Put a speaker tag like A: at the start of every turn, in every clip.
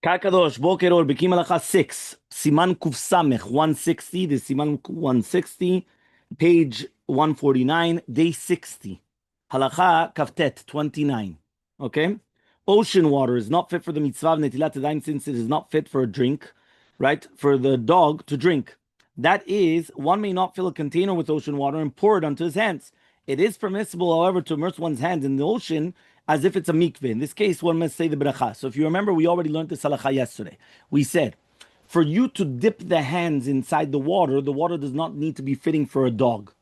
A: Kakadosh, Boker or Beki'im Bahalacha 6, Siman Kuf Samech 160, the Siman 160, page 149, day 60. Halacha Kaftet 29. Okay? Ocean water is not fit for the mitzvah of Netilat Yadayim since it is not fit for a drink, right? For the dog to drink. That is, one may not fill a container with ocean water and pour it onto his hands. It is permissible, however, to immerse one's hands in the ocean as if it's a mikveh. In this case, one must say the bracha. So if you remember, we already learned this halacha yesterday. We said, for you to dip the hands inside the water does not need to be fitting for a dog.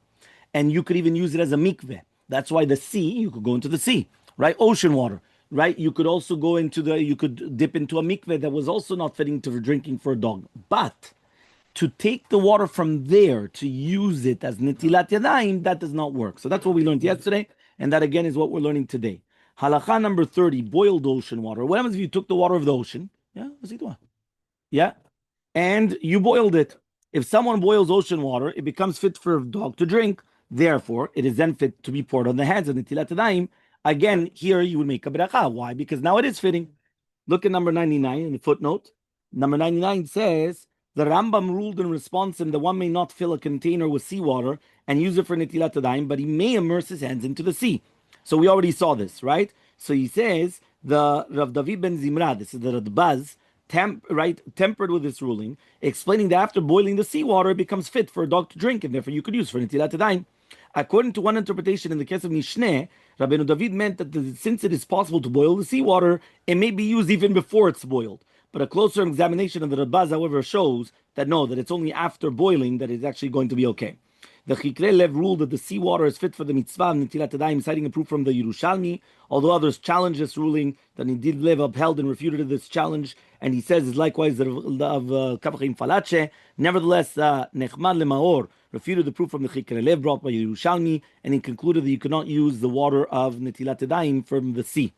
A: And you could even use it as a mikveh. That's why the sea, you could go into the sea, right? Ocean water, right? You could also you could dip into a mikveh that was also not fitting for drinking for a dog. But to take the water from there to use it as Netilat Yadayim, that does not work. So that's what we learned yesterday, and that again is what we're learning today. Halacha number 30, boiled ocean water. What happens if you took the water of the ocean? Yeah, and you boiled it. If someone boils ocean water, it becomes fit for a dog to drink. Therefore, it is then fit to be poured on the hands of Netilat Yadayim. Again, here you would make a bracha. Why? Because now it is fitting. Look at number 99 in the footnote. Number 99 says, the Rambam ruled in response that one may not fill a container with seawater and use it for Netilat Yadayim, but he may immerse his hands into the sea. So we already saw this, right? So he says, the Rav David ben Zimra, this is the Radbaz, tempered with this ruling, explaining that after boiling the seawater, it becomes fit for a dog to drink, and therefore you could use for Netilat Yadayim. According to one interpretation in the case of Mishneh, Rabbeinu David meant that since it is possible to boil the seawater, it may be used even before it's boiled. But a closer examination of the Radbaz, however, shows that that it's only after boiling that it's actually going to be okay. The Chikre Lev ruled that the seawater is fit for the mitzvah of Netilat Yadayim, citing a proof from the Yerushalmi, although others challenged this ruling. The Nidid Lev upheld and refuted this challenge, and he says is likewise the of Beki'im Bahalacha. Nevertheless, Nechmad Lemaor refuted the proof from the Chikre Lev brought by Yerushalmi, and he concluded that you could not use the water of Netilat Yadayim from the sea.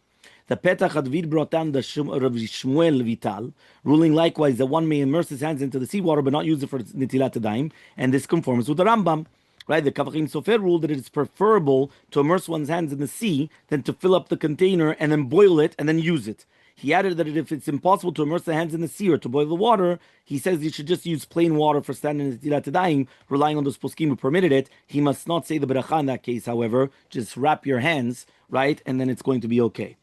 A: The Petach Hadvid brought down the Rav Shmuel Vital, ruling likewise that one may immerse his hands into the seawater but not use it for Netilat Yadayim, and this conforms with the Rambam. Right? The Kavachim Sofer ruled that it is preferable to immerse one's hands in the sea than to fill up the container and then boil it and then use it. He added that if it's impossible to immerse the hands in the sea or to boil the water, he says you should just use plain water for standing Netilat Yadayim, relying on those poskim who permitted it. He must not say the bracha in that case, however. Just wrap your hands, right? And then it's going to be okay.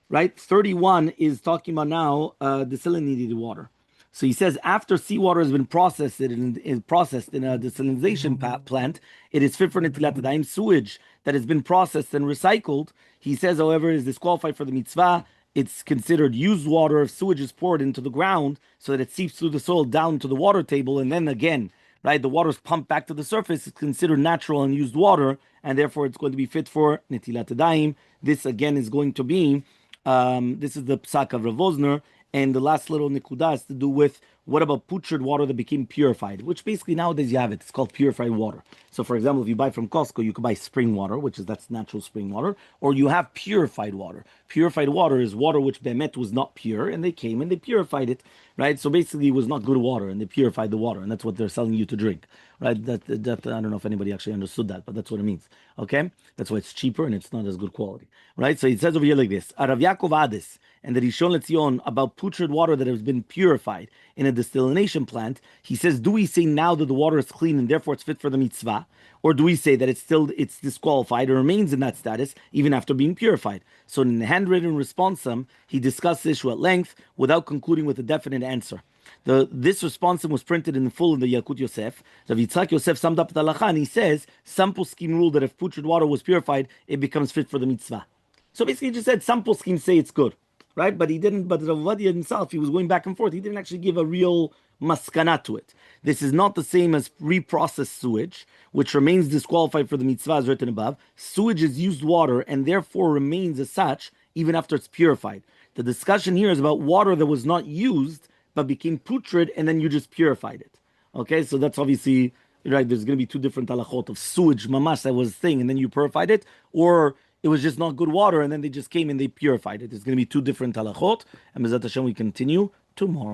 A: Right? 31 is talking about now desalinated water. So he says after seawater has been processed in a desalinization plant, it is fit for Netilat Yadayim. Sewage that has been processed and recycled, he says, however, is disqualified for the mitzvah. It's considered used water if sewage is poured into the ground so that it seeps through the soil down to the water table, and then again, right, the water is pumped back to the surface. It's considered natural and used water, and therefore it's going to be fit for Netilat Yadayim. This again is going to be, this is the psak of Rav Wosner. And the last little nikuda has to do with what about putrid water that became purified, which basically nowadays you have it. It's called purified water. So for example, if you buy from Costco, you could buy spring water, that's natural spring water, or you have purified water. Purified water is water which bemet was not pure, and they came and they purified it, right? So basically it was not good water, and they purified the water, and that's what they're selling you to drink, right? That I don't know if anybody actually understood that, but that's what it means, okay? That's why it's cheaper and it's not as good quality, right? So it says over here like this, Arav Yaakov Ades, and the Rishon LeZion about putrid water that has been purified in a desalination plant, he says, do we say now that the water is clean and therefore it's fit for the mitzvah? Or do we say that it's disqualified or remains in that status even after being purified? So in the handwritten responsum, he discussed this issue at length without concluding with a definite answer. This responsum was printed in full in the Yalkut Yosef. Rav Yitzchak Yosef summed up the halacha, and he says, some poskim rule that if putrid water was purified, it becomes fit for the mitzvah. So basically he just said some poskim say it's good. Right, but he didn't. But Rav Ovadia himself, he was going back and forth. He didn't actually give a real maskana to it. This is not the same as reprocessed sewage, which remains disqualified for the mitzvah as written above. Sewage is used water and therefore remains as such even after it's purified. The discussion here is about water that was not used but became putrid, and then you just purified it. Okay, so that's obviously right. There's going to be two different halachot of sewage, mamash, that was a thing, and then you purified it, or it was just not good water, and then they just came and they purified it. There's going to be two different halachot, and Bezat Hashem we continue tomorrow.